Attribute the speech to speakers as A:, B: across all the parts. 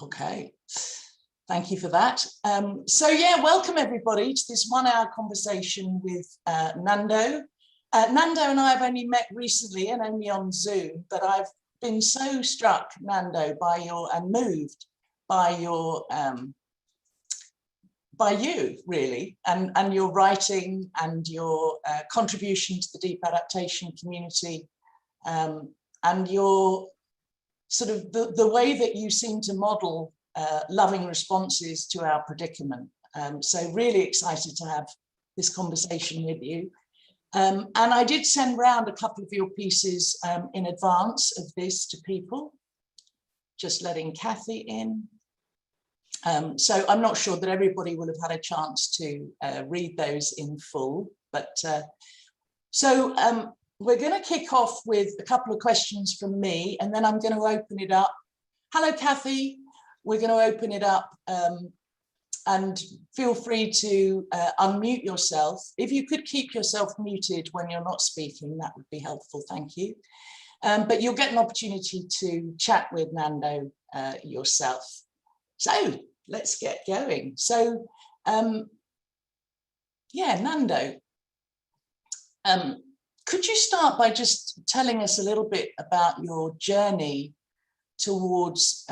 A: Okay, thank you for that. So yeah, welcome everybody to this 1 hour conversation with Nando. Nando and I have only met recently and only on Zoom, but I've been so struck, Nando, by your and moved by your by you really, and your writing and your contribution to the Deep Adaptation community, and your sort of the way that you seem to model loving responses to our predicament. So really excited to have this conversation with you. And I did send round a couple of your pieces in advance of this to people, just letting Kathy in. So I'm not sure that everybody will have had a chance to read those in full, but we're going to kick off with a couple of questions from me, and then I'm going to open it up. Hello, Kathy. We're going to open it up, and feel free to unmute yourself. If you could keep yourself muted when you're not speaking, that would be helpful. Thank you. But you'll get an opportunity to chat with Nando yourself. So let's get going. So, yeah, Nando. Could you start by just telling us a little bit about your journey towards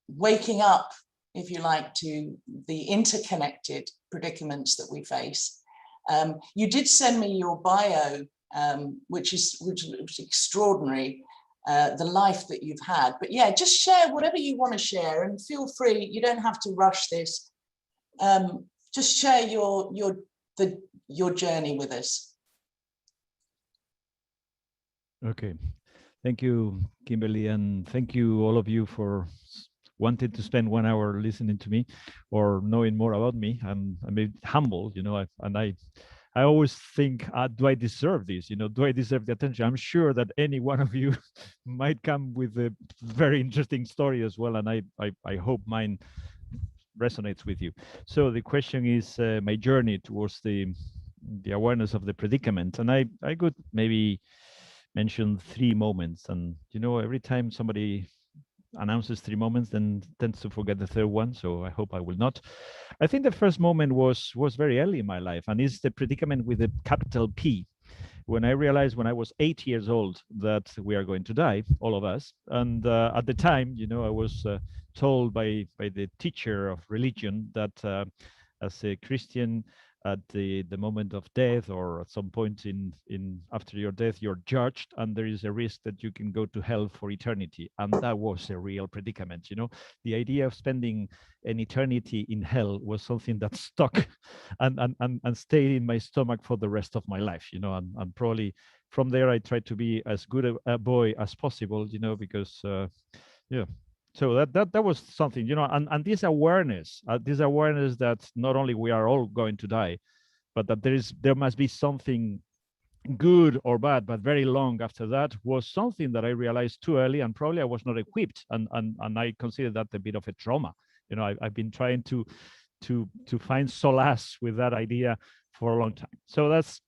A: waking up, if you like, to the interconnected predicaments that we face? You did send me your bio, which was extraordinary, the life that you've had. But yeah, just share whatever you want to share, and feel free. You don't have to rush this. Just share your journey with us.
B: Okay, thank you, Kimberley, and thank you all of you for wanting to spend 1 hour listening to me or knowing more about me. I'm a bit humble, you know, I always think, do I deserve this? You know, do I deserve the attention? I'm sure that any one of you might come with a very interesting story as well, and I hope mine resonates with you. So the question is my journey towards the awareness of the predicament, and I could maybe mention 3 moments, and you know, every time somebody announces 3 moments, then tends to forget the 3rd one. So I hope I will not. I think the first moment was very early in my life, and it's the predicament with a capital P. When I realized when I was 8 years old that we are going to die, all of us, and at the time, you know, I was told by the teacher of religion that as a Christian, at the moment of death, or at some point in after your death, you're judged, and there is a risk that you can go to hell for eternity. And that was a real predicament. You know, the idea of spending an eternity in hell was something that stuck and stayed in my stomach for the rest of my life. You know, and probably from there I tried to be as good a boy as possible. You know, because yeah. So that was something, you know, and this awareness that not only we are all going to die, but that there must be something good or bad, but very long after that, was something that I realized too early, and probably I was not equipped, and I consider that a bit of a trauma. You know, I've been trying to find solace with that idea for a long time. So that's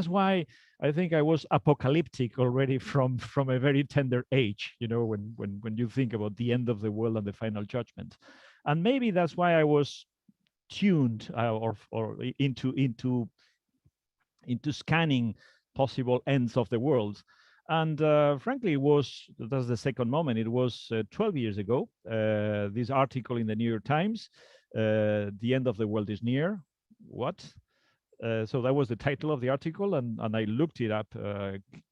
B: why I think I was apocalyptic already from a very tender age, you know, when you think about the end of the world and the final judgment. And maybe that's why I was tuned or into scanning possible ends of the world. And frankly, that's the second moment. It was 12 years ago. This article in the New York Times, "The end of the world is near." What? So that was the title of the article, and I looked it up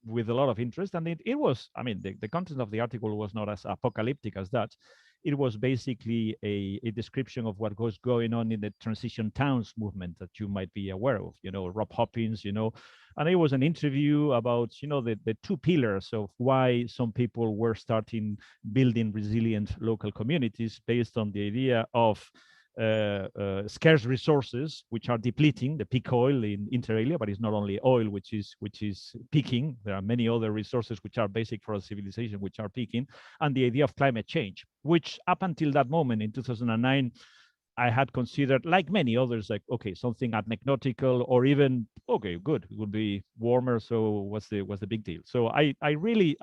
B: with a lot of interest. And it was, I mean, the content of the article was not as apocalyptic as that. It was basically a description of what was going on in the transition towns movement that you might be aware of, you know, Rob Hoppins, you know. And it was an interview about, you know, the 2 pillars of why some people were starting building resilient local communities based on the idea of scarce resources which are depleting, the peak oil inter alia, but it's not only oil which is peaking. There are many other resources which are basic for a civilization which are peaking, and the idea of climate change, which up until that moment in 2009 I had considered, like many others, like, okay, something anecdotal, or even, okay, good, it would be warmer, so what's the big deal? So I really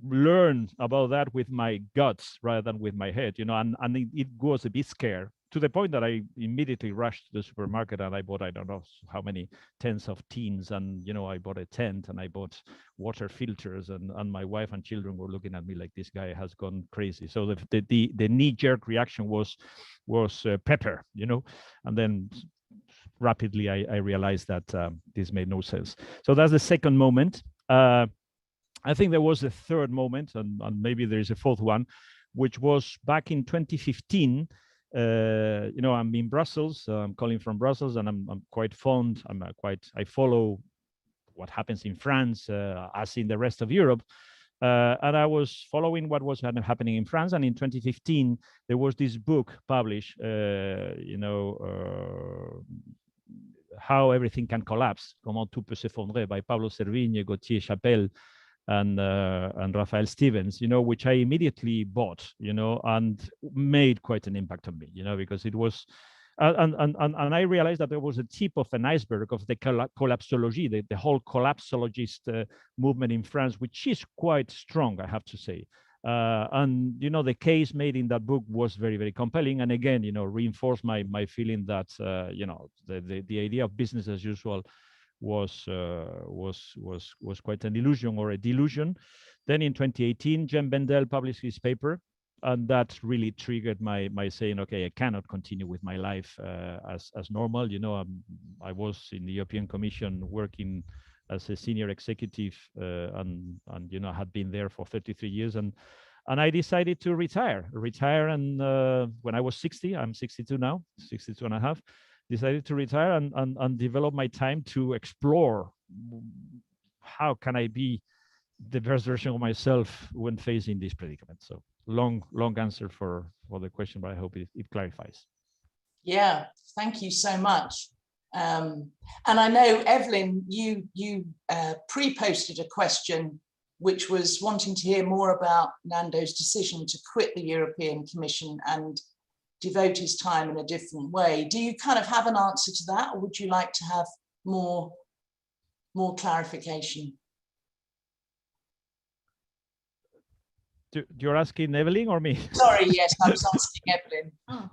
B: learn about that with my guts rather than with my head, and it was a bit scary, to the point that I immediately rushed to the supermarket and I bought, I don't know how many tens of tins, and I bought a tent and I bought water filters, and my wife and children were looking at me like, this guy has gone crazy. So the knee-jerk reaction was pepper, and then rapidly I realized that this made no sense. So that's the second moment. I think there was a third moment, and maybe there is a fourth one, which was back in 2015. I'm in Brussels. I'm calling from Brussels, and I'm quite fond. I follow what happens in France, as in the rest of Europe. And I was following what was happening in France. And in 2015, there was this book published, How Everything Can Collapse, Comment Tout Peut s'effondrer, by Pablo Servigne, Gauthier Chapelle, and Raphael Stevens, which I immediately bought, and made quite an impact on me, because it was, and I realized that there was a tip of an iceberg of the collapsology, the whole collapsologist movement in France, which is quite strong, I have to say. And the case made in that book was very, very compelling, and again, reinforced my feeling that the idea of business as usual was quite an illusion or a delusion. Then in 2018, Jem Bendel published his paper, and that really triggered my saying, okay, I cannot continue with my life as normal. I was in the European Commission working as a senior executive, and had been there for 33 years, and I decided to retire. And when I was 60, I'm 62 now, 62 and a half, decided to retire and develop my time to explore how can I be the best version of myself when facing this predicament. So long answer for the question, but I hope it clarifies.
A: Yeah, thank you so much. And I know, Evelyn, you pre-posted a question which was wanting to hear more about Nando's decision to quit the European Commission and devote his time in a different way. Do you kind of have an answer to that, or would you like to have more clarification?
B: You're asking Evelyn or me?
A: Sorry, yes, I was asking Evelyn.
C: Oh.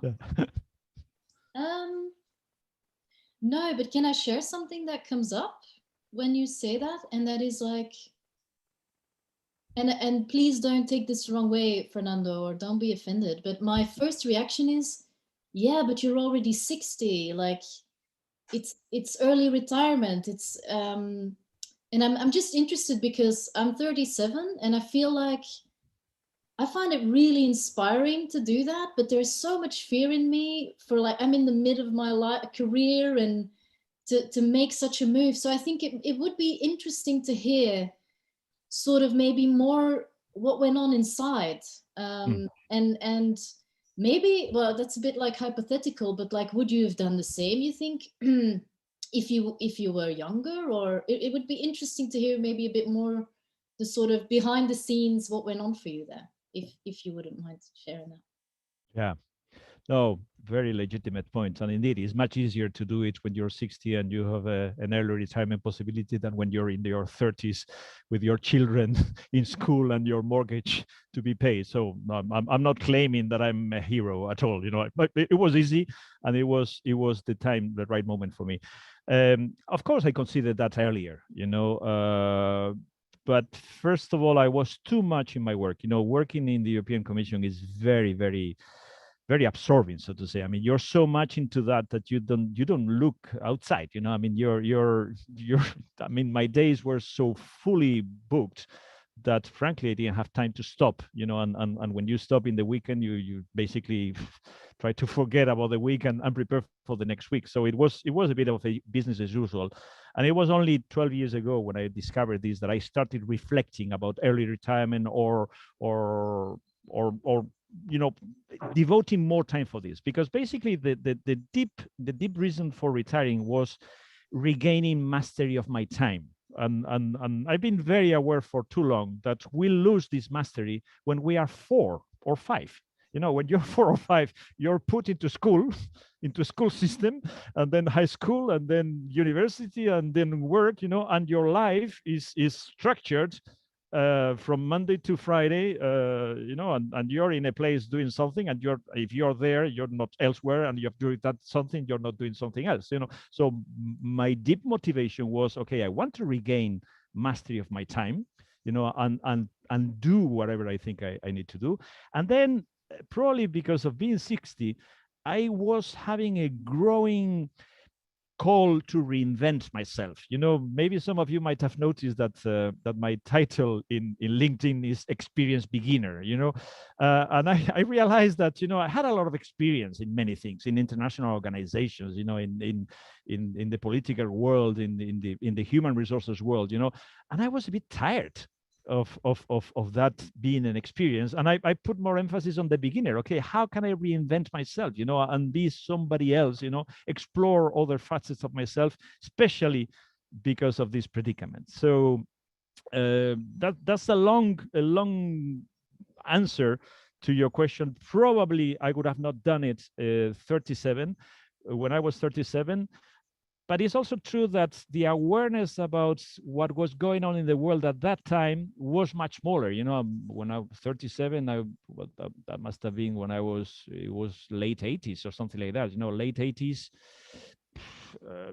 C: No, but can I share something that comes up when you say that? And that is like, and please don't take this the wrong way, Fernando, or don't be offended. But my first reaction is, yeah, but you're already 60. Like, it's early retirement. It's and I'm just interested because I'm 37, and I feel like I find it really inspiring to do that. But there's so much fear in me for, like, I'm in the mid of my career, and to make such a move. So I think it would be interesting to hear sort of maybe more what went on inside, and maybe, well, that's a bit like hypothetical, but like, would you have done the same, you think, if you were younger? Or it would be interesting to hear maybe a bit more the sort of behind the scenes, what went on for you there, if you wouldn't mind sharing that.
B: Yeah. No, very legitimate point. And indeed, it's much easier to do it when you're 60 and you have an early retirement possibility than when you're in your 30s with your children in school and your mortgage to be paid. So I'm not claiming that I'm a hero at all, but it was easy, and it was the right moment for me. Of course, I considered that earlier, but first of all, I was too much in my work. Working in the European Commission is very, very, very absorbing, so to say. I mean, you're so much into that you don't look outside. I mean, you're. I mean, my days were so fully booked that, frankly, I didn't have time to stop. And when you stop in the weekend, you basically try to forget about the week and prepare for the next week. So it was a bit of a business as usual. And it was only 12 years ago when I discovered this that I started reflecting about early retirement or devoting more time for this, because basically the deep reason for retiring was regaining mastery of my time. And I've been very aware for too long that we lose this mastery when we are 4 or 5. When you're 4 or 5, you're put into school system, and then high school, and then university, and then work, and your life is structured from Monday to Friday, you know, and you're in a place doing something, and if you're there, you're not elsewhere, and you're doing that something, you're not doing something else, you know. So my deep motivation was, okay, I want to regain mastery of my time, you know, and do whatever I think I need to do. And then probably because of being 60, I was having a growing call to reinvent myself. You know, maybe some of you might have noticed that that my title in LinkedIn is experienced beginner, you know, and I realized that, you know, I had a lot of experience in many things, in international organizations, you know, in the political world, in the human resources world, you know, and I was a bit tired of that being an experience. And I put more emphasis on the beginner. Okay, how can I reinvent myself, you know, and be somebody else, you know, explore other facets of myself, especially because of this predicament. So that's a long answer to your question. Probably I would have not done it 37 when I was 37. But it's also true that the awareness about what was going on in the world at that time was much smaller. You know, when I was 37, that must have been when it was late 80s or something like that. You know, late 80s,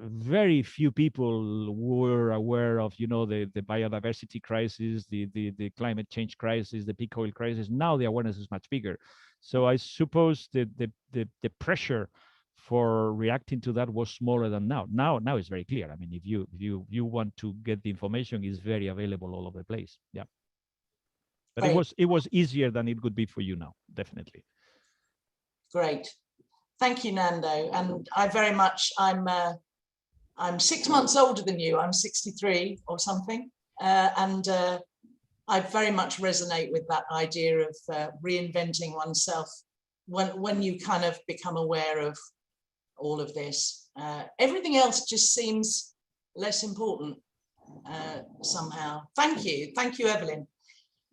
B: very few people were aware of, you know, the biodiversity crisis, the climate change crisis, the peak oil crisis. Now the awareness is much bigger. So I suppose the pressure for reacting to that was smaller than now. Now it's very clear. I mean, if you want to get the information, it's very available all over the place. Yeah. But
A: Great.
B: it was easier than it could be for you now, definitely.
A: Great. Thank you, Nando. And I'm 6 months older than you. I'm 63 or something. And I very much resonate with that idea of reinventing oneself when you kind of become aware of all of this. Everything else just seems less important somehow. Thank you, Evelyn.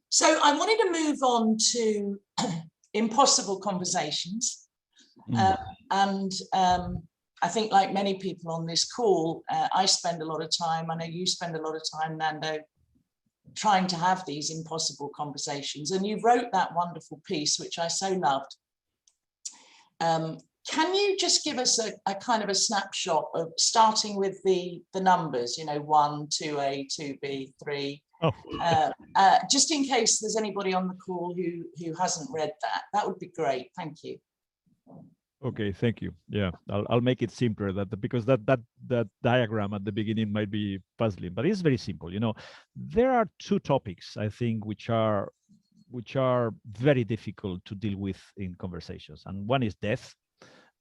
A: So I wanted to move on to impossible conversations. And I think, like many people on this call, I spend a lot of time, I know you spend a lot of time, Nando, trying to have these impossible conversations. And you wrote that wonderful piece, which I so loved. Can you just give us a kind of a snapshot of starting with the numbers, you know, 1, 2A, 2B, 3, just in case there's anybody on the call who hasn't read that? That would be great. Thank you.
B: Okay, thank you. Yeah, I'll make it simpler because that diagram at the beginning might be puzzling, but it's very simple. You know, there are two topics I think which are very difficult to deal with in conversations, and one is death,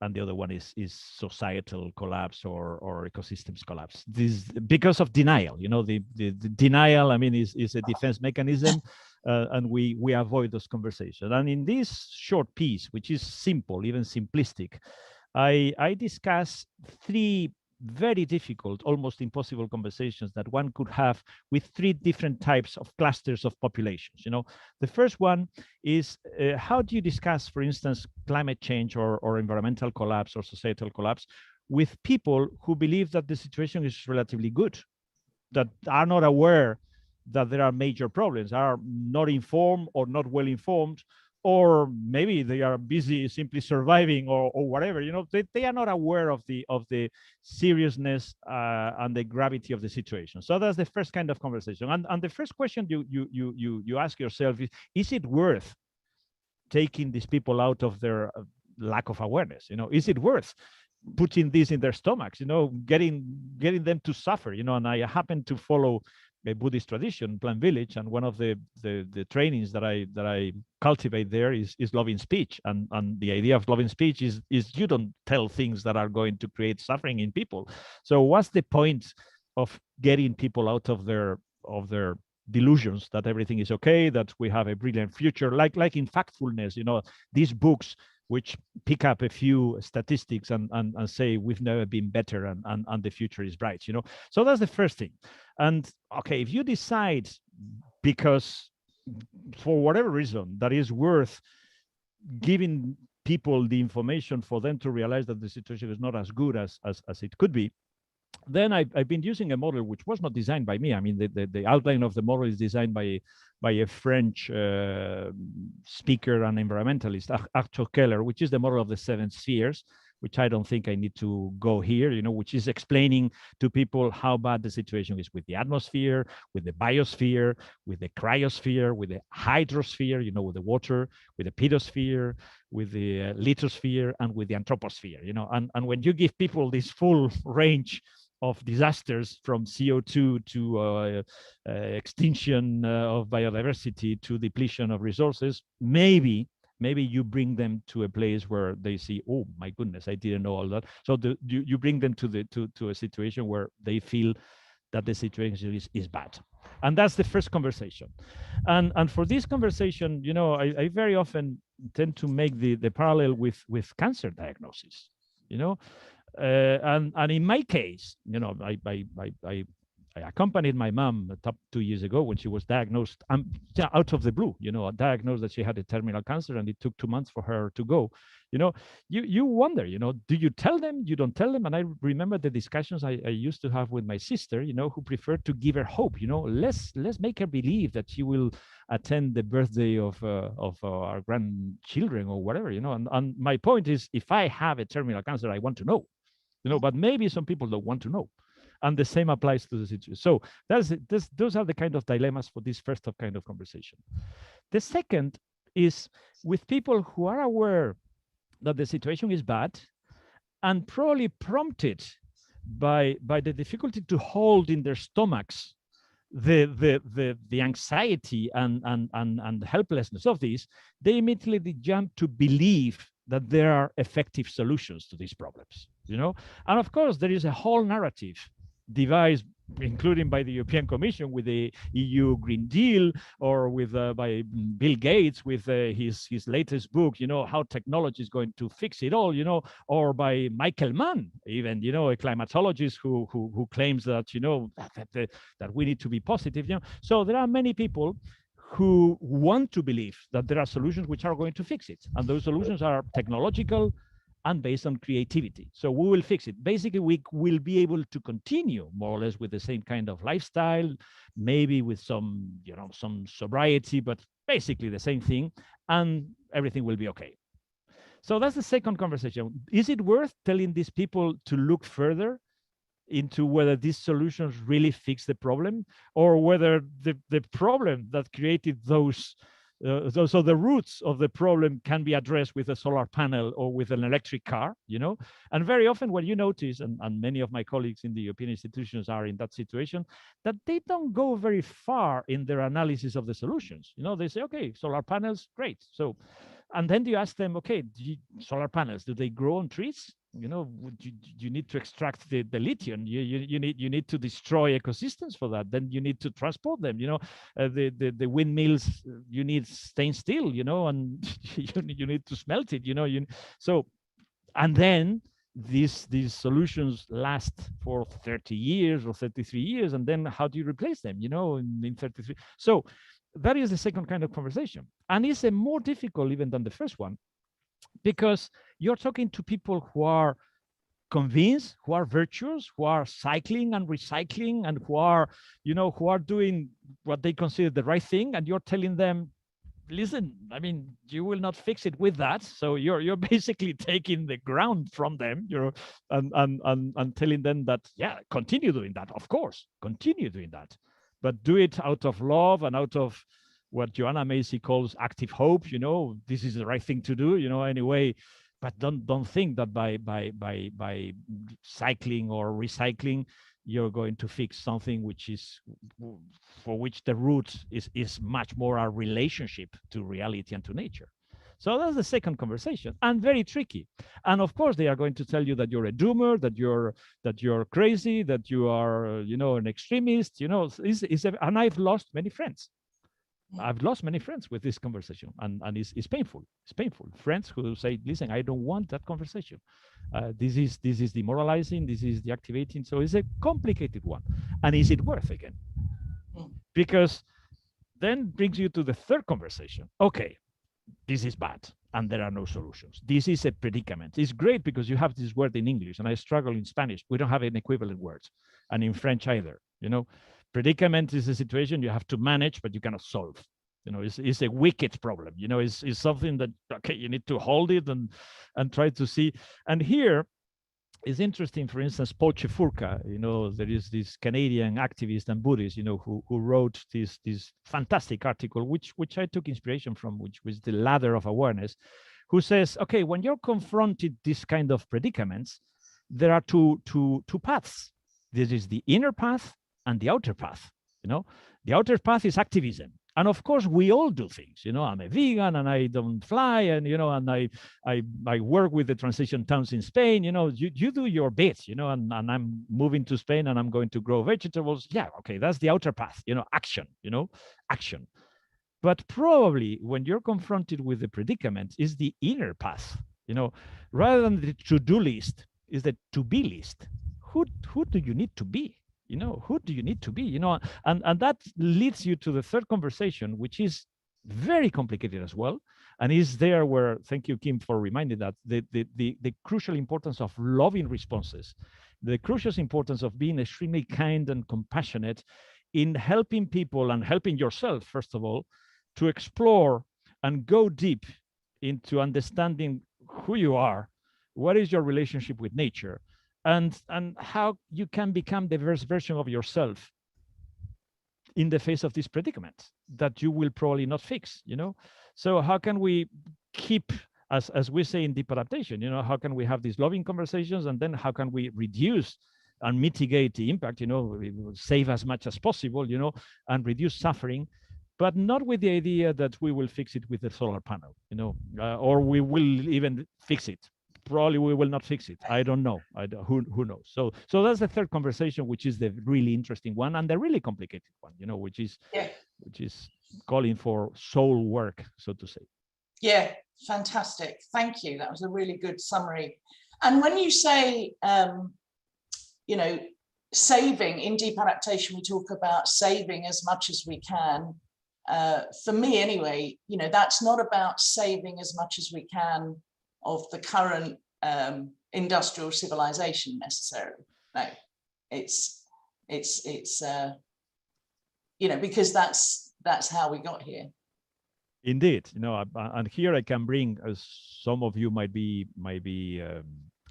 B: and the other one is societal collapse or ecosystems collapse. This because of denial. You know, the denial, I mean, is a defense mechanism, and we avoid those conversations. And in this short piece, which is simple, even simplistic, I discuss 3 very difficult, almost impossible conversations that one could have with 3 different types of clusters of populations. You know, the first one is how do you discuss, for instance, climate change or environmental collapse or societal collapse with people who believe that the situation is relatively good, that are not aware that there are major problems, are not informed or not well informed, or maybe they are busy simply surviving or whatever. You know, they are not aware of the seriousness and the gravity of the situation. So that's the first kind of conversation. And the first question you ask yourself is it worth taking these people out of their lack of awareness? You know, is it worth putting this in their stomachs, you know, getting them to suffer? You know, and I happen to follow a Buddhist tradition, Plant Village, and one of the trainings that I cultivate there is loving speech, and the idea of loving speech is you don't tell things that are going to create suffering in people. So what's the point of getting people out of their delusions that everything is okay, that we have a brilliant future, like in Factfulness, you know, these books which pick up a few statistics and say we've never been better and the future is bright, you know. So that's the first thing. And okay, if you decide, because for whatever reason that is worth giving people the information for them to realize that the situation is not as good as it could be, then I've been using a model which was not designed by me. I mean, the outline of the model is designed by a French speaker and environmentalist, Arthur Keller, which is the model of the 7 spheres, which I don't think I need to go here, which is explaining to people how bad the situation is with the atmosphere, with the biosphere, with the cryosphere, with the hydrosphere, with the water, with the pedosphere, with the lithosphere, and with the anthroposphere, and when you give people this full range of disasters, from CO2 to extinction of biodiversity to depletion of resources, maybe you bring them to a place where they see, oh my goodness, I didn't know all that. So you bring them to a situation where they feel that the situation is bad. And that's the first conversation. And for this conversation, I very often tend to make the parallel with cancer diagnosis, and in my case, I accompanied my mom 2 years ago when she was diagnosed out of the blue, diagnosed that she had a terminal cancer, and it took 2 months for her to go. You wonder, do you tell them? You don't tell them? And I remember the discussions I used to have with my sister, who preferred to give her hope. Let's make her believe that she will attend the birthday of our grandchildren or whatever. And my point is, if I have a terminal cancer, I want to know. But maybe some people don't want to know. And the same applies to the situation. So those are the kind of dilemmas for this first kind of conversation. The second is with people who are aware that the situation is bad and probably prompted by the difficulty to hold in their stomachs the anxiety and helplessness of this, they immediately jump to believe that there are effective solutions to these problems, And of course, there is a whole narrative devised, including by the European Commission with the EU Green Deal, or with by Bill Gates with his latest book, how technology is going to fix it all, or by Michael Mann, even, a climatologist who claims that, that we need to be positive. So there are many people who want to believe that there are solutions which are going to fix it, and those solutions are technological and based on creativity. So we will fix it. Basically, we will be able to continue more or less with the same kind of lifestyle, maybe with some, some sobriety, but basically the same thing, and everything will be okay. So that's the second conversation. Is it worth telling these people to look further into whether these solutions really fix the problem, or whether the problem that created those so the roots of the problem can be addressed with a solar panel or with an electric car, And very often what you notice, and many of my colleagues in the European institutions are in that situation, that they don't go very far in their analysis of the solutions. They say, okay, solar panels, great. So, and then you ask them, okay, solar panels, do they grow on trees? You need to extract the lithium. You need to destroy ecosystems for that. Then you need to transport them. The windmills, you need stainless steel. And you need to smelt it. So, and then these solutions last for 30 years or 33 years, and then how do you replace them? In 33. So that is the second kind of conversation, and it's a more difficult even than the first one, because you're talking to people who are convinced, who are virtuous, who are cycling and recycling, and who are doing what they consider the right thing, and you're telling them, listen, I mean, you will not fix it with that. So you're basically taking the ground from them, and telling them that, yeah, continue doing that. Of course, continue doing that, but do it out of love and out of what Joanna Macy calls active hope. This is the right thing to do. Anyway, but don't think that by cycling or recycling you're going to fix something for which the root is much more a relationship to reality and to nature. So that's the second conversation, and very tricky. And of course, they are going to tell you that you're a doomer, that you're crazy, that you are, an extremist. And I've lost many friends. I've lost many friends with this conversation, and it's painful. It's painful. Friends who say, listen, I don't want that conversation. This is demoralizing. This is deactivating. So it's a complicated one. And is it worth again? Because then brings you to the third conversation. Okay, this is bad. and there are no solutions. This is a predicament. It's great because you have this word in English, and I struggle in Spanish. We don't have an equivalent word, and in French either. You know, predicament is a situation you have to manage, but you cannot solve. You know, it's a wicked problem. You know, it's something that, okay, you need to hold it and try to see. And here is interesting, for instance, Paul Chefurka, you know, there is this Canadian activist and Buddhist, you know, who wrote this fantastic article, which I took inspiration from, which was The Ladder of Awareness, who says, okay, when you're confronted this kind of predicaments, there are two paths. This is the inner path and the outer path. You know, the outer path is activism. And of course, we all do things. You know, I'm a vegan and I don't fly, and you know, and I work with the transition towns in Spain. You know, you do your bit. You know, and I'm moving to Spain and I'm going to grow vegetables. Yeah, okay, that's the outer path. You know, action. You know, action. But probably when you're confronted with the predicament, is the inner path. You know, rather than the to-do list, is the to-be list. Who do you need to be? You know, who do you need to be? You know, and that leads you to the third conversation, which is very complicated as well, and is there where, thank you, Kim, for reminding that the crucial importance of loving responses, the crucial importance of being extremely kind and compassionate in helping people and helping yourself, first of all, to explore and go deep into understanding who you are, what is your relationship with nature, and how you can become the best version of yourself in the face of this predicament that you will probably not fix. You know, so how can we keep, as we say in Deep Adaptation, you know, how can we have these loving conversations, and then how can we reduce and mitigate the impact, you know, save as much as possible, you know, and reduce suffering, but not with the idea that we will fix it with the solar panel, you know, or we will even fix it. Probably we will not fix it. I don't know. Who knows? So that's the third conversation, which is the really interesting one and the really complicated one, you know, which is calling for soul work, so to say.
A: Yeah, fantastic. Thank you. That was a really good summary. And when you say, you know, saving in Deep Adaptation, we talk about saving as much as we can. For me, anyway, you know, that's not about saving as much as we can of the current industrial civilization necessarily. No, it's you know, because that's how we got here.
B: Indeed, you know, and here I can bring, as some of you might be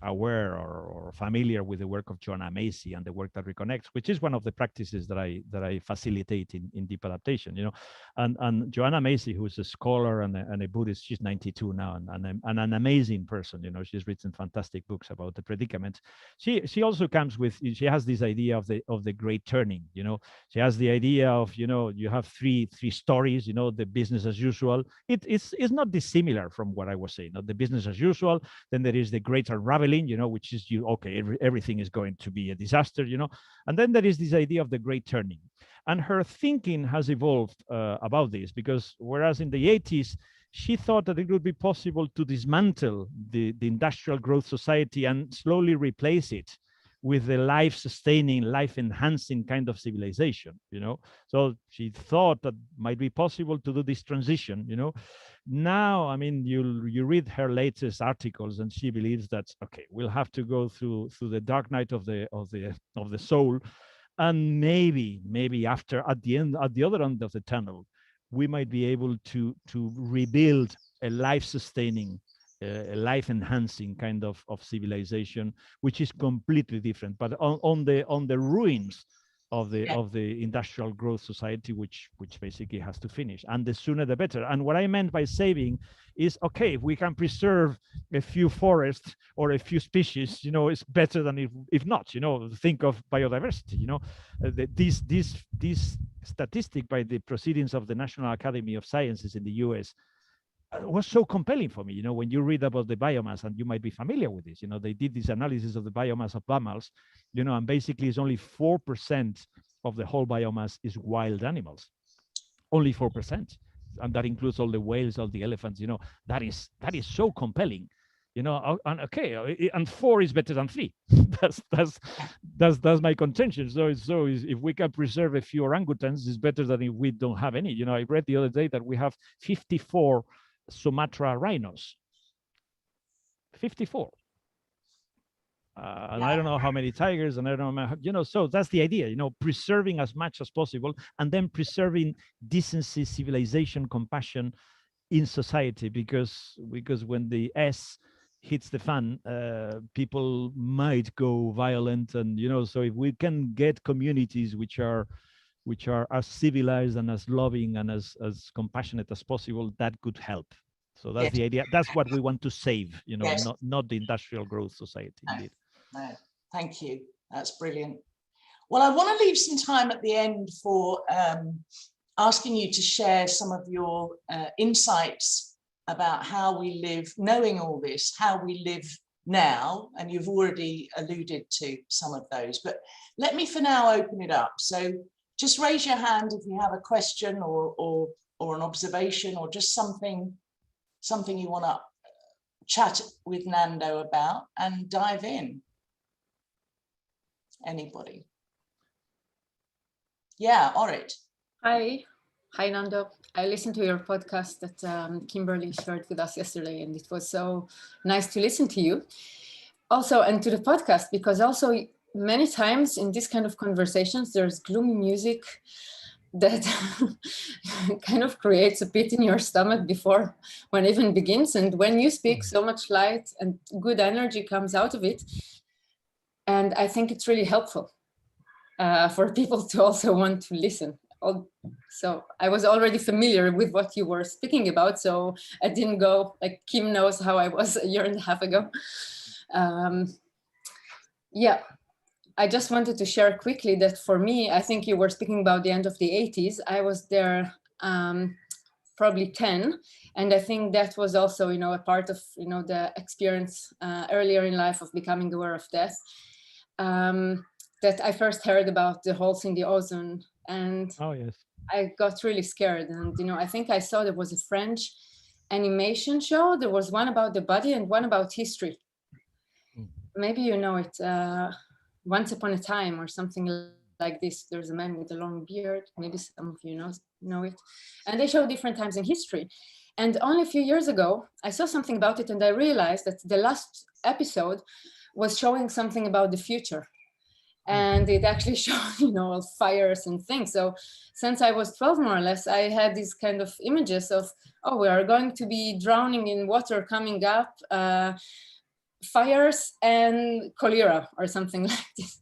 B: aware or familiar with the work of Joanna Macy and the work that reconnects, which is one of the practices that I facilitate in Deep Adaptation, you know, and Joanna Macy, who is a scholar and a Buddhist, she's 92 now, and an amazing person, you know, she's written fantastic books about the predicament. She also comes with, she has this idea of the great turning, you know, she has the idea of, you know, you have three stories, you know, the business as usual. It's not dissimilar from what I was saying, the business as usual. Then there is the great unraveling, you know, which is everything is going to be a disaster, you know, and then there is this idea of the great turning. And her thinking has evolved about this, because whereas in the 80s she thought that it would be possible to dismantle the industrial growth society and slowly replace it with the life-sustaining, life-enhancing kind of civilization, you know. So she thought that might be possible to do this transition, you know. Now, I mean, you read her latest articles, and she believes that, okay, we'll have to go through the dark night of the soul, and maybe after, at the other end of the tunnel, we might be able to rebuild a life-sustaining, a life-enhancing kind of civilization, which is completely different, but on the ruins of the industrial growth society, which basically has to finish, and the sooner the better. And what I meant by saving is, okay, if we can preserve a few forests or a few species, you know, it's better than if not, you know. Think of biodiversity, you know. This statistic by the Proceedings of the National Academy of Sciences in the US was so compelling for me, you know, when you read about the biomass, and you might be familiar with this, you know, they did this analysis of the biomass of mammals, you know, and basically it's only 4% of the whole biomass is wild animals, only 4%, and that includes all the whales, all the elephants, you know. That is so compelling, you know. And okay, and 4 is better than 3. that's my contention. So if we can preserve a few orangutans, it's better than if we don't have any. You know, I read the other day that we have 54 Sumatra rhinos. 54. And I don't know how many tigers, and I don't know, you know, so that's the idea, you know, preserving as much as possible, and then preserving decency, civilization, compassion in society, because when the S hits the fan, people might go violent, and you know, so if we can get communities which are as civilized and as loving and as compassionate as possible, that could help. So that's the idea. That's what we want to save, you know, not the industrial growth society. Indeed.
A: No, thank you. That's brilliant. Well, I want to leave some time at the end for asking you to share some of your insights about how we live, knowing all this, how we live now, and you've already alluded to some of those, but let me for now open it up. So just raise your hand if you have a question or an observation, or just something you want to chat with Nando about, and dive in. Anybody? Yeah, Orit.
D: Hi, Nando. I listened to your podcast that Kimberley shared with us yesterday, and it was so nice to listen to you. Also, and to the podcast, because also many times in this kind of conversations, there's gloomy music that kind of creates a pit in your stomach before one even begins. And when you speak, so much light and good energy comes out of it. And I think it's really helpful for people to also want to listen. So I was already familiar with what you were speaking about, so I didn't go, like Kim knows how I was a year and a half ago. Yeah, I just wanted to share quickly that for me, I think you were speaking about the end of the 80s. I was there probably 10. And I think that was also, you know, a part of, you know, the experience earlier in life of becoming aware of death. That I first heard about the holes in the ozone, and
B: oh yes,
D: I got really scared. And you know, I think I saw there was a French animation show. There was one about the body and one about history. Maybe you know it. Once Upon a Time or something like this. There's a man with a long beard. Maybe some of you know it. And they show different times in history. And only a few years ago, I saw something about it, and I realized that the last episode was showing something about the future. And it actually showed, you know, fires and things. So since I was 12, more or less, I had these kind of images of, oh, we are going to be drowning in water coming up, fires and cholera or something like this.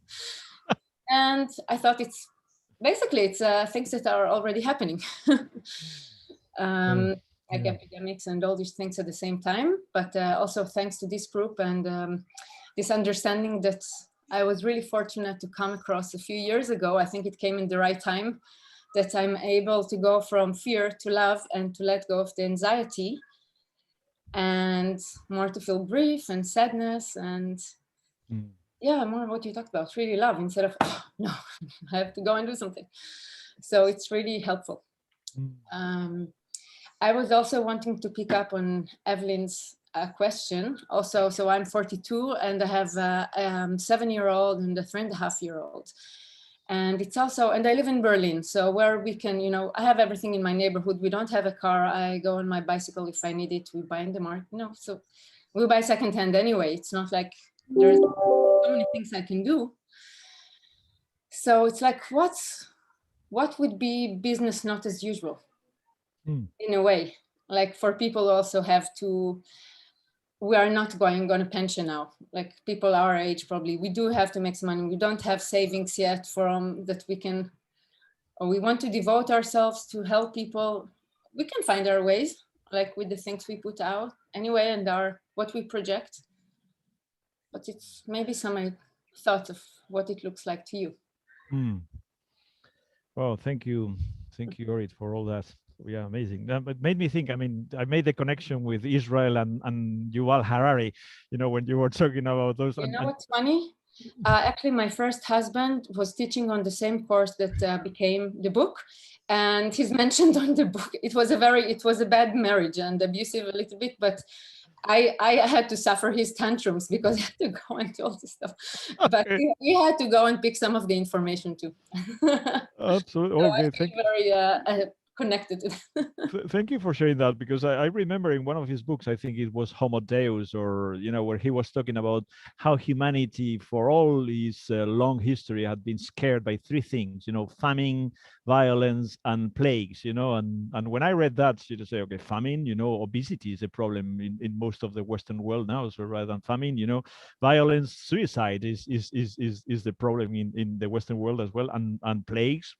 D: And I thought it's things that are already happening. Like epidemics and all these things at the same time. But also thanks to this group and this understanding that I was really fortunate to come across a few years ago. I think it came in the right time, that I'm able to go from fear to love and to let go of the anxiety and more to feel grief and sadness and yeah, more what you talked about, really love instead of, oh, no, I have to go and do something. So it's really helpful. I was also wanting to pick up on Evelyn's question also. So I'm 42 and I have a 7-year-old and a 3.5-year-old. And it's also, and I live in Berlin. So where we can, you know, I have everything in my neighborhood. We don't have a car. I go on my bicycle if I need it. We buy in the market. No, so we buy secondhand anyway. It's not like there's so many things I can do. So it's like, what would be business not as usual? In a way, like for people who also have to, we are not going on a pension now, like people our age probably, we do have to make some money. We don't have savings yet from that we can, or we want to devote ourselves to help people. We can find our ways, like with the things we put out anyway and what we project. But it's maybe some thought of what it looks like to you.
B: Well, thank you, Orit, for all that. Yeah, amazing. It made me think, I mean, I made the connection with Israel and Yuval Harari, you know, when you were talking about those.
D: You know what's funny? Actually, my first husband was teaching on the same course that became the book. And he's mentioned on the book. It was a bad marriage and abusive a little bit, but I had to suffer his tantrums because I had to go into all this stuff. But we had to go and pick some of the information too.
B: Absolutely.
D: So
B: okay,
D: I feel very connected to that.
B: Thank you for sharing that, because I remember in one of his books, I think it was Homo Deus, or where he was talking about how humanity for all its long history had been scared by three things, famine, violence, and plagues, and when I read that, you say, okay, famine, obesity is a problem in most of the Western world now, so rather than famine, violence, suicide is the problem in the Western world as well, and plagues.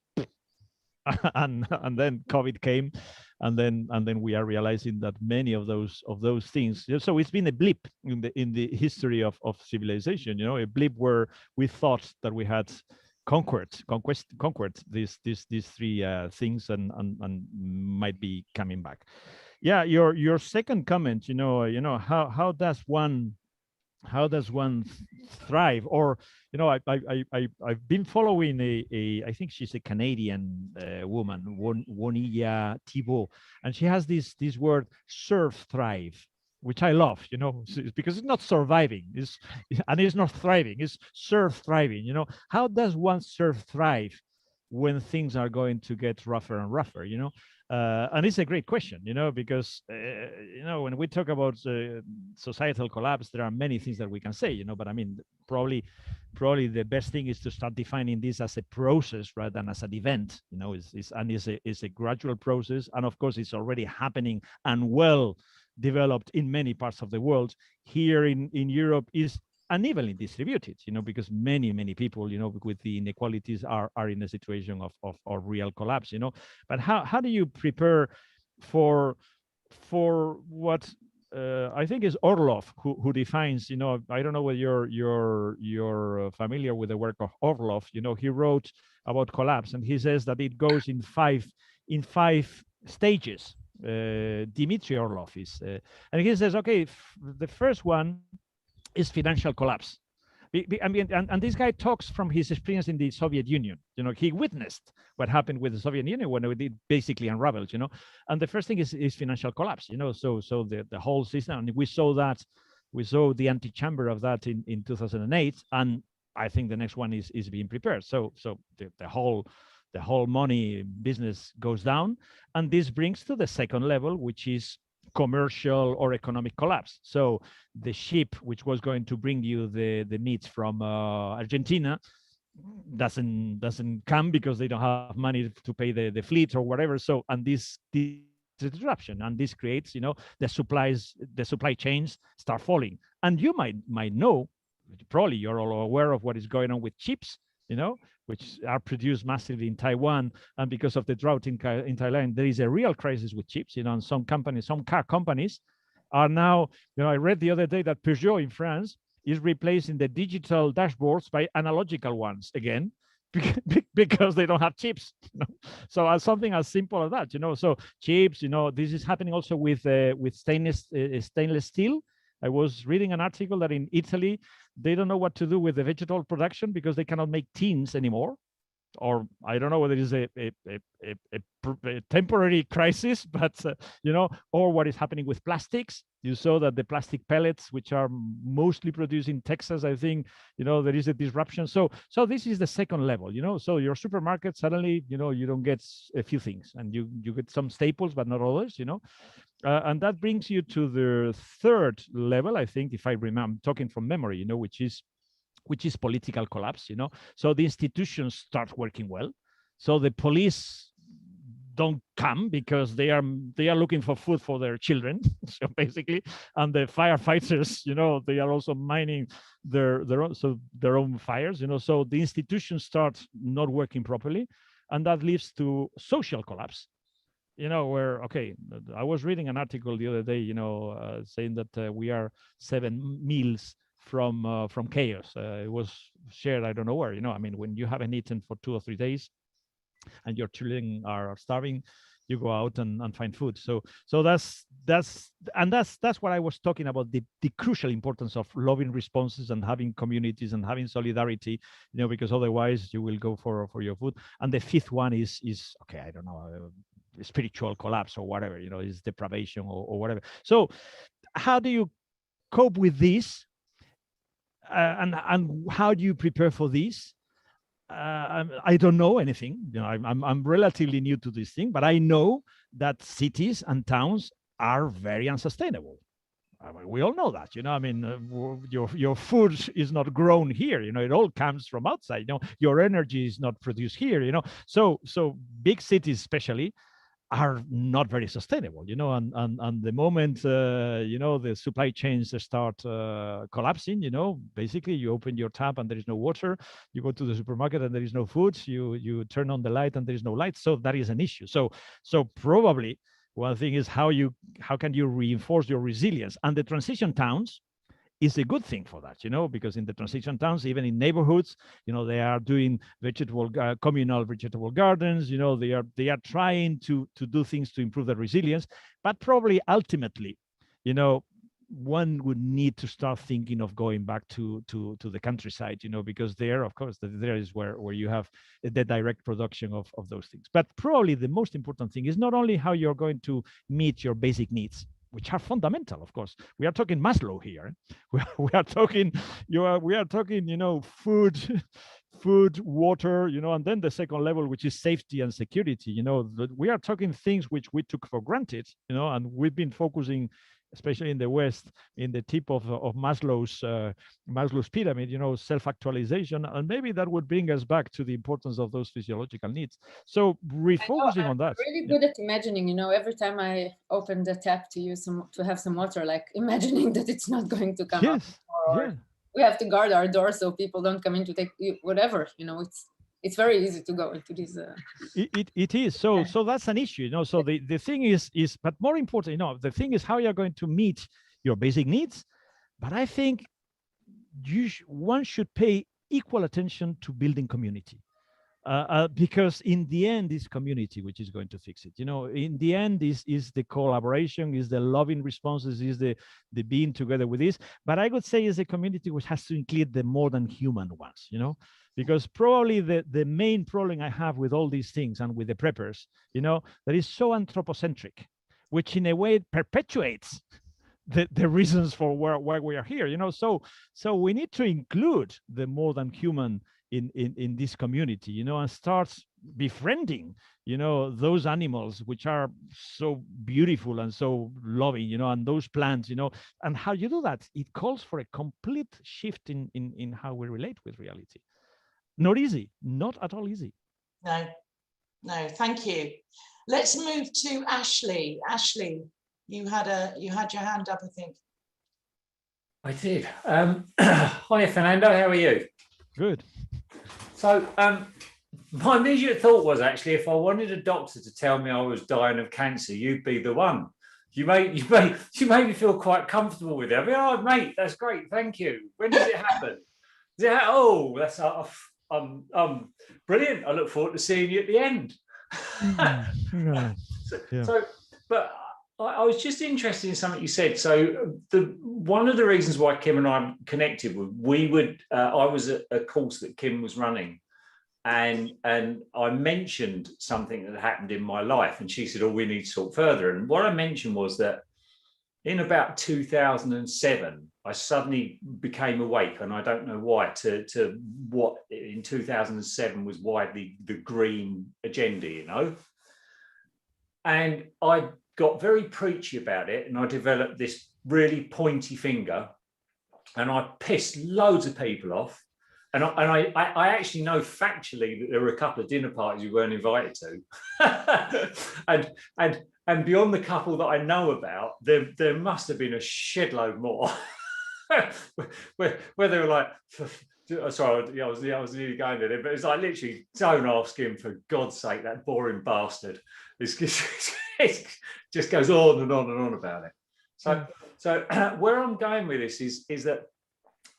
B: and then COVID came, and then we are realizing that many of those things. So it's been a blip in the history of civilization. A blip where we thought that we had conquered these three things, and might be coming back. Yeah, your second comment. How does one thrive? Or I've been following a I think she's a Canadian woman, Wonilla Thibault, and she has this word serve thrive, which I love, because it's not surviving, and it's not thriving, it's serve thriving. How does one serve thrive when things are going to get rougher and rougher? And it's a great question, because when we talk about societal collapse, there are many things that we can say, but I mean, probably the best thing is to start defining this as a process rather than as an event. It's a gradual process, and of course, it's already happening and well developed in many parts of the world. Here in Europe is unevenly distributed, because many people, with the inequalities are in a situation of real collapse, But how do you prepare for what I think is Orlov who defines, I don't know whether you're familiar with the work of Orlov. He wrote about collapse, and he says that it goes in five stages. Dmitry Orlov is, and he says, okay, the first one is financial collapse. I mean, and this guy talks from his experience in the Soviet Union. He witnessed what happened with the Soviet Union when it basically unraveled. And the first thing is financial collapse. So the whole system, and we saw the antechamber of that in 2008, and I think the next one is being prepared. So the whole money business goes down, and this brings to the second level, which is commercial or economic collapse. So the ship which was going to bring you the meat from Argentina doesn't come because they don't have money to pay the fleet or whatever. So, and this disruption, and this creates, the supply chains start falling. And you might know, probably you're all aware of what is going on with chips, which are produced massively in Taiwan, and because of the drought in Thailand, there is a real crisis with chips. And some car companies are now, I read the other day that Peugeot in France is replacing the digital dashboards by analogical ones again, because they don't have chips. So something as simple as that, so chips, this is happening also with stainless steel. I was reading an article that in Italy, they don't know what to do with the vegetable production because they cannot make tins anymore. Or I don't know whether it is a temporary crisis, but or what is happening with plastics. You saw that the plastic pellets, which are mostly produced in Texas, I think, there is a disruption. So this is the second level, So your supermarket suddenly, you don't get a few things, and you get some staples, but not others, and that brings you to the third level, I think, if I remember, I'm talking from memory, which is political collapse. So the institutions start working well. So the police don't come because they are looking for food for their children. So basically, and the firefighters, they are also mining their own fires. So the institutions start not working properly, and that leads to social collapse. Where, okay, I was reading an article the other day, saying that we are 7 meals from chaos. It was shared, I don't know where, I mean, when you haven't eaten for 2 or 3 days and your children are starving, you go out and find food. So that's what I was talking about, the crucial importance of loving responses and having communities and having solidarity, because otherwise you will go for your food. And the fifth one is okay, I don't know, spiritual collapse or whatever, is deprivation or whatever. So how do you cope with this? And how do you prepare for this? I don't know anything. You know, I'm relatively new to this thing, but I know that cities and towns are very unsustainable. I mean, we all know that, you know. I mean, your food is not grown here. You know, it all comes from outside. You know, your energy is not produced here. You know, so big cities, especially, are not very sustainable, you know, and the moment, you know, the supply chains start collapsing, you know, basically you open your tap and there is no water, you go to the supermarket and there is no food, you turn on the light and there is no light. So that is an issue. So probably one thing is how can you reinforce your resilience, and the transition towns is a good thing for that, you know, because in the transition towns, even in neighborhoods, you know, they are doing communal vegetable gardens, you know, they are trying to do things to improve the resilience. But probably ultimately, you know, one would need to start thinking of going back to the countryside, you know, because there, of course, there is where you have the direct production of those things. But probably the most important thing is not only how you're going to meet your basic needs, which are fundamental, of course. We are talking Maslow here. We are talking, you know, food, water, you know, and then the second level, which is safety and security. You know, we are talking things which we took for granted, you know, and we've been focusing, especially in the West, in the tip of Maslow's pyramid, you know, self-actualization, and maybe that would bring us back to the importance of those physiological needs. So refocusing on that.
D: Really good at imagining, you know, every time I open the tap to have some water, like imagining that it's not going to come up, or we have to guard our door so people don't come in to take whatever, you know. It's very easy to go into this.
B: It is. So that's an issue, you know. So the thing is, but more important, you know, the thing is how you're going to meet your basic needs. But I think one should pay equal attention to building community. Because in the end, it's community which is going to fix it. You know, in the end, is the collaboration, is the loving responses, is the being together with this. But I would say is a community which has to include the more than human ones, you know, because probably the main problem I have with all these things and with the preppers, you know, that is so anthropocentric, which in a way perpetuates the reasons for why we are here, you know. So we need to include the more than human in this community, you know, and start befriending, you know, those animals which are so beautiful and so loving, you know, and those plants, you know. And how you do that, it calls for a complete shift in how we relate with reality. Not easy, not at all easy.
A: No, thank you. Let's move to Ashley. Ashley, you had your hand up, I think.
E: I did. Hi, Fernando. How are you?
B: Good.
E: So my immediate thought was, actually, if I wanted a doctor to tell me I was dying of cancer, you'd be the one. You made me feel quite comfortable with it. I mean, oh, mate, that's great. Thank you. When does it happen? Oh, that's brilliant. I look forward to seeing you at the end. But I was just interested in something you said. So one of the reasons why Kim and I connected, I was at a course that Kim was running, and I mentioned something that happened in my life, and she said, "Oh, we need to talk further." And what I mentioned was that in about 2007, I suddenly became awake, and I don't know why, to what in 2007 was widely the green agenda, you know. And I got very preachy about it, and I developed this really pointy finger, and I pissed loads of people off. And I actually know factually that there were a couple of dinner parties we weren't invited to. and beyond the couple that I know about, there must have been a shed load more. where they were like, sorry, I was nearly going there, but it's like, literally, don't ask him, for God's sake, that boring bastard. It just goes on and on and on about it. So where I'm going with this is that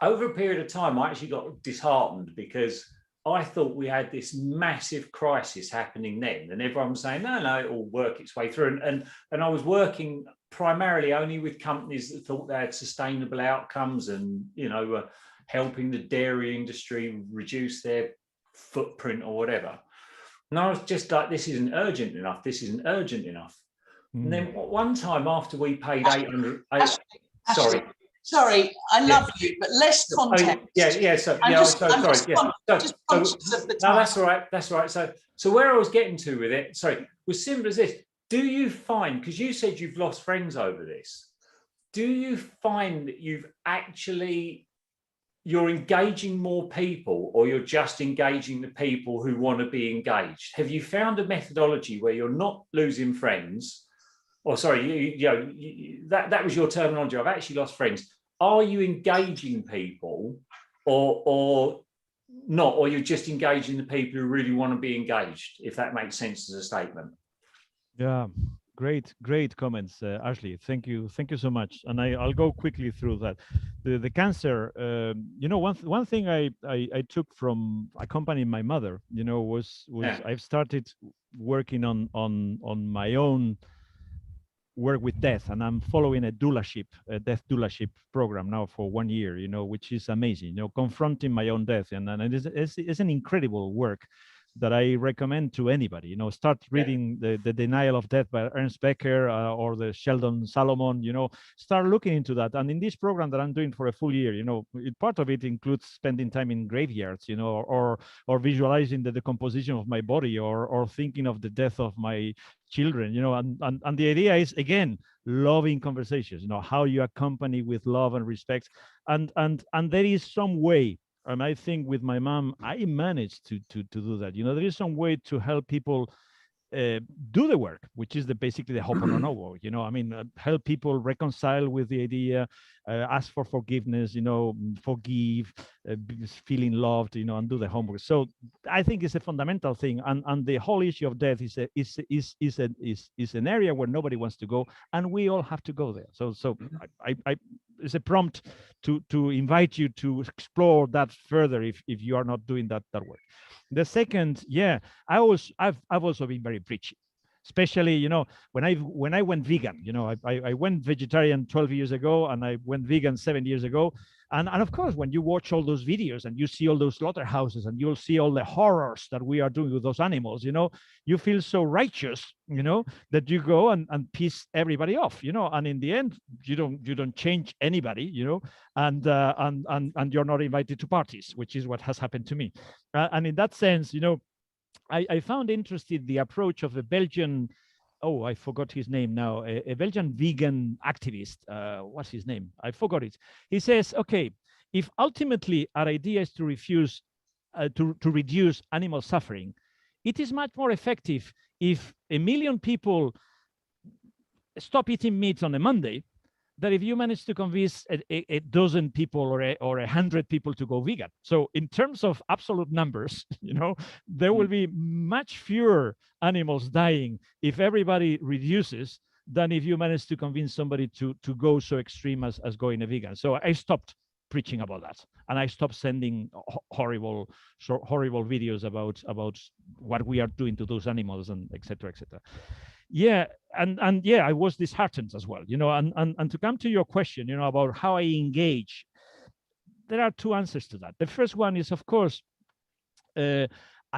E: over a period of time, I actually got disheartened, because I thought we had this massive crisis happening then, and everyone was saying, no, it will work its way through. And I was working primarily only with companies that thought they had sustainable outcomes, and, you know, helping the dairy industry reduce their footprint or whatever. And I was just like, this isn't urgent enough. This isn't urgent enough. And then one time after we paid 800, sorry.
A: sorry, I love you, but less context.
E: So
A: I'm
E: yeah,
A: just,
E: so
A: I'm
E: sorry.
A: just,
E: Yeah,
A: just conscious of the time.
E: no, that's all right. That's all right. So where I was getting to with it, sorry, was simple as this. Do you find, because you said you've lost friends over this, do you find that you're engaging more people, or you're just engaging the people who want to be engaged? Have you found a methodology where you're not losing friends? Or sorry, that was your terminology. I've actually lost friends. Are you engaging people, or not? Or you're just engaging the people who really want to be engaged, if that makes sense as a statement?
B: Yeah, great comments, Ashley. Thank you so much. And I'll go quickly through that. The cancer, one thing I took from accompanying my mother, was I've started working on my own work with death, and I'm following a death doulaship program now for 1 year, which is amazing, confronting my own death. And it's an incredible work that I recommend to anybody. Start reading the Denial of Death by Ernst Becker, or the Sheldon Salomon. Start looking into that. And in this program that I'm doing for a full year, part of it includes spending time in graveyards, or visualizing the decomposition of my body, or thinking of the death of my children. And the idea is, again, loving conversations. How you accompany with love and respect, and there is some way. And I think with my mom, I managed to do that. There is some way to help people do the work, which is basically the ho'oponopono. Help people reconcile with the idea, ask for forgiveness, forgive, feeling loved, and do the homework. So I think it's a fundamental thing, and the whole issue of death is an area where nobody wants to go, and we all have to go there. So I it's a prompt to invite you to explore that further if you are not doing that work. The second, I've also been very preachy, especially when I went vegan. I went vegetarian 12 years ago, and I went vegan 7 years ago. And of course, when you watch all those videos and you see all those slaughterhouses, and you'll see all the horrors that we are doing with those animals, you feel so righteous, that you go and piss everybody off, and in the end, you don't change anybody, and you're not invited to parties, which is what has happened to me. And in that sense, I found interesting the approach of a Belgian, I forgot his name now, a Belgian vegan activist. What's his name? I forgot it. He says, okay, if ultimately our idea is to reduce animal suffering, it is much more effective if 1 million people stop eating meat on a Monday, that if you manage to convince a dozen people or 100 people to go vegan. So in terms of absolute numbers, there will be much fewer animals dying if everybody reduces than if you manage to convince somebody to go so extreme as going a vegan. So I stopped preaching about that, and I stopped sending horrible videos about what we are doing to those animals, and et cetera, et cetera. Yeah, and I was disheartened as well, and to come to your question, about how I engage, there are two answers to that. The first one is, of course, I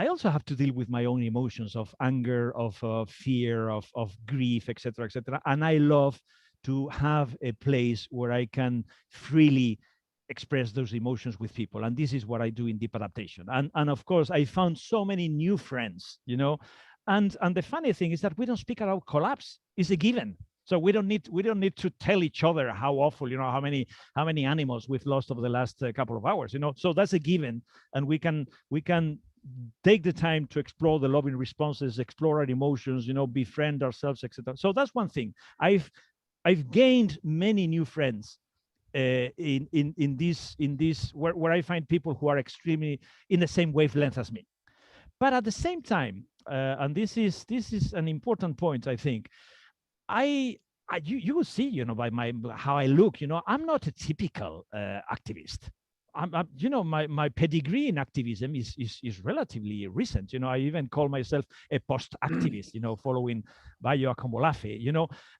B: also have to deal with my own emotions of anger, of fear, of grief, et cetera, and I love to have a place where I can freely express those emotions with people, and this is what I do in Deep Adaptation. And of course, I found so many new friends, And the funny thing is that we don't speak about collapse. It's a given. So we don't need to tell each other how awful, how many animals we've lost over the last couple of hours, So that's a given, and we can take the time to explore the loving responses, explore our emotions, befriend ourselves, etc. So that's one thing. I've gained many new friends in this where I find people who are extremely in the same wavelength as me. But at the same time, and this is an important point, I think, you will see, by how I look, I'm not a typical activist. My pedigree in activism is relatively recent. I even call myself a post-activist, following Bayo Akomolafe,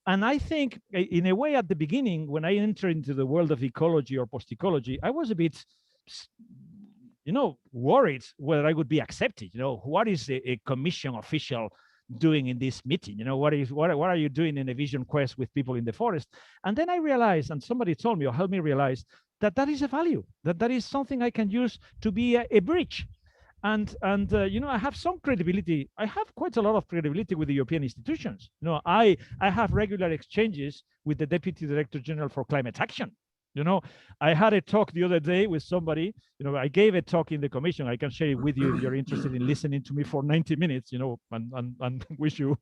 B: and I think in a way at the beginning, when I entered into the world of ecology or post-ecology, I was a bit worried whether I would be accepted. What is a commission official doing in this meeting? You know, what are you doing in a vision quest with people in the forest? And then I realized, and somebody told me or helped me realize, that that is a value, that is something I can use to be a bridge. And you know, I have some credibility. I have quite a lot of credibility with the European institutions. You know, I have regular exchanges with the Deputy Director General for Climate Action. You know, I had a talk the other day with somebody. You know, I gave a talk in the Commission. I can share it with you if you're interested in listening to me for 90 minutes. You know, and wish you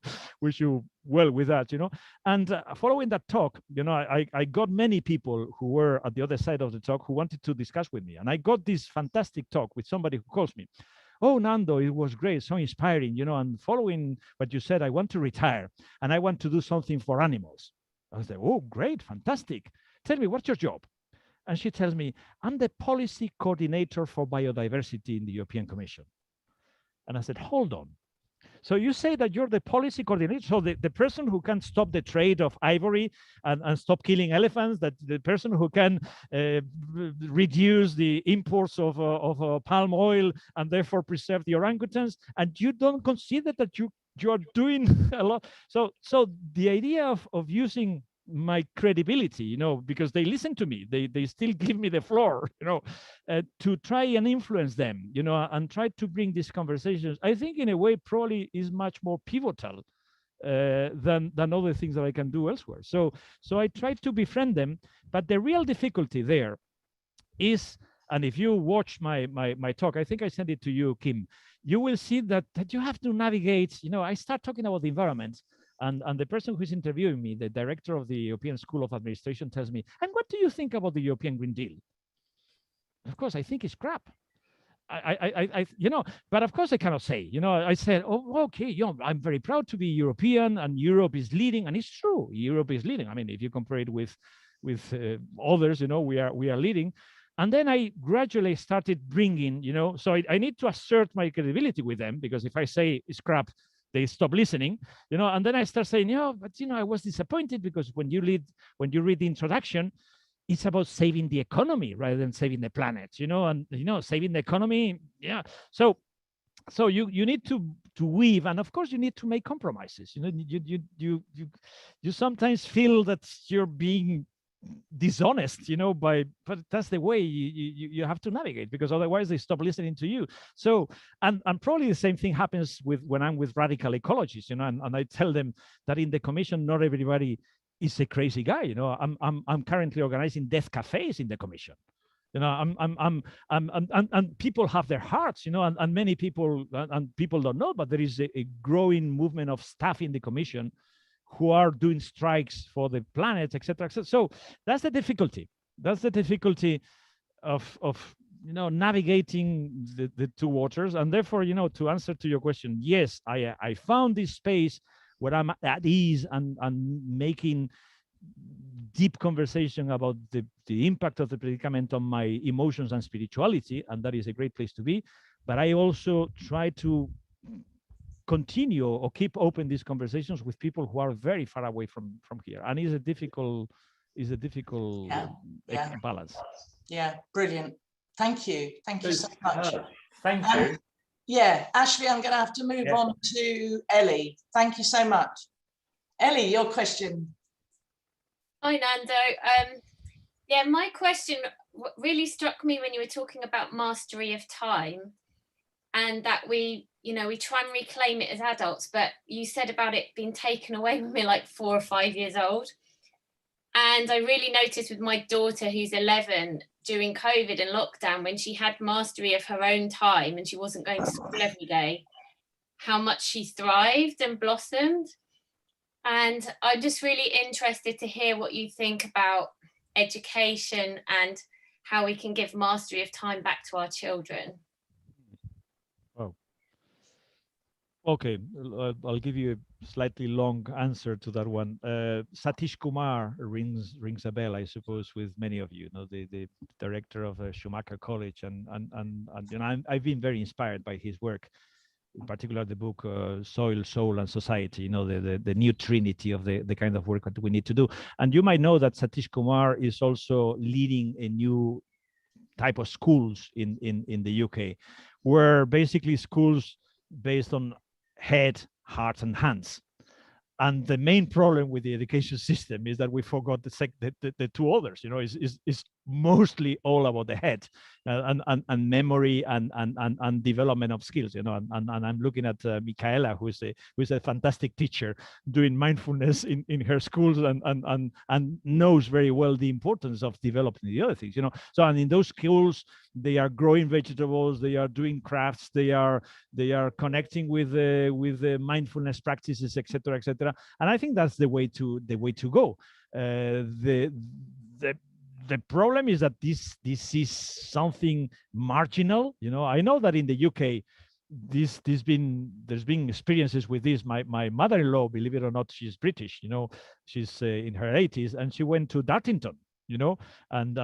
B: well with that. You know, and following that talk, you know, I got many people who were at the other side of the talk who wanted to discuss with me, and I got this fantastic talk with somebody who calls me. Oh, Nando, it was great, so inspiring, you know, and following what you said, I want to retire and I want to do something for animals. I was like, oh, great, fantastic. Tell me, what's your job? And she tells me, I'm the policy coordinator for biodiversity in the European Commission. And I said, hold on. So you say that you're the policy coordinator, so the person who can stop the trade of ivory and stop killing elephants, that the person who can reduce the imports of palm oil and therefore preserve the orangutans, and you don't consider that you are doing a lot. So the idea of using my credibility, you know, because they listen to me, they still give me the floor, you know, to try and influence them, you know, and try to bring these conversations, I think in a way probably is much more pivotal than other things that I can do elsewhere. So I try to befriend them, but the real difficulty there is, and if you watch my talk, I think I sent it to you, Kim, you will see that you have to navigate, you know, I start talking about the environment. And the person who's interviewing me, the director of the European School of Administration, tells me, and what do you think about the European Green Deal? Of course, I think it's crap. I you know, but of course I cannot say, you know, I said, oh, okay, you know, I'm very proud to be European and Europe is leading. And it's true, Europe is leading. I mean, if you compare it with others, you know, we are leading. And then I gradually started bringing, you know, so I need to assert my credibility with them, because if I say it's crap, they stop listening, you know, and then I start saying, yeah, but you know, I was disappointed because when you read the introduction, it's about saving the economy rather than saving the planet, you know, and you know, saving the economy, yeah. So you need to weave, and of course you need to make compromises. You know, you sometimes feel that you're being dishonest, you know, but that's the way you have to navigate, because otherwise they stop listening to you. So and probably the same thing happens when I'm with radical ecologists, you know, and I tell them that in the Commission not everybody is a crazy guy, you know. I'm currently organizing death cafes in the Commission, you know. And people have their hearts, you know, and many people and people don't know, but there is a growing movement of staff in the Commission who are doing strikes for the planet, etc., etc. So that's the difficulty. That's the difficulty of you know, navigating the two waters. And therefore, you know, to answer to your question, yes, I found this space where I'm at ease and making deep conversation about the impact of the predicament on my emotions and spirituality, and that is a great place to be. But I also try to continue or keep open these conversations with people who are very far away from here, and it's a difficult balance.
A: Yeah, brilliant. Thank you so much.
E: Thank you.
A: Yeah, Ashley, I'm going to have to move on to Ellie. Thank you so much. Ellie, your question.
F: Hi, Nando. Yeah, my question really struck me when you were talking about mastery of time, and that we try and reclaim it as adults, but you said about it being taken away when we're like 4 or 5 years old. And I really noticed with my daughter, who's 11, during COVID and lockdown, when she had mastery of her own time and she wasn't going to school every day, how much she thrived and blossomed. And I'm just really interested to hear what you think about education and how we can give mastery of time back to our children.
B: Oh, okay. I'll give you a slightly long answer to that one. Satish Kumar rings a bell, I suppose, with many of you. You know, the director of Schumacher College, and you know, I've been very inspired by his work, in particular the book Soil, Soul, and Society. You know, the new trinity of the kind of work that we need to do. And you might know that Satish Kumar is also leading a new type of schools in the UK, where basically schools based on head hearts and hands. And the main problem with the education system is that we forgot the two others. You know, is mostly all about the head and memory and development of skills. You know, and I'm looking at Michaela, who is a fantastic teacher doing mindfulness in her schools and knows very well the importance of developing the other things. You know, so and in those schools they are growing vegetables, they are doing crafts, they are connecting with the mindfulness practices, etc., etc. And I think that's the way to go. The problem is that this is something marginal. You know, I know that in the UK, there's been experiences with this. My mother-in-law, believe it or not, she's British. You know, she's in her 80s, and she went to Dartington. You know, and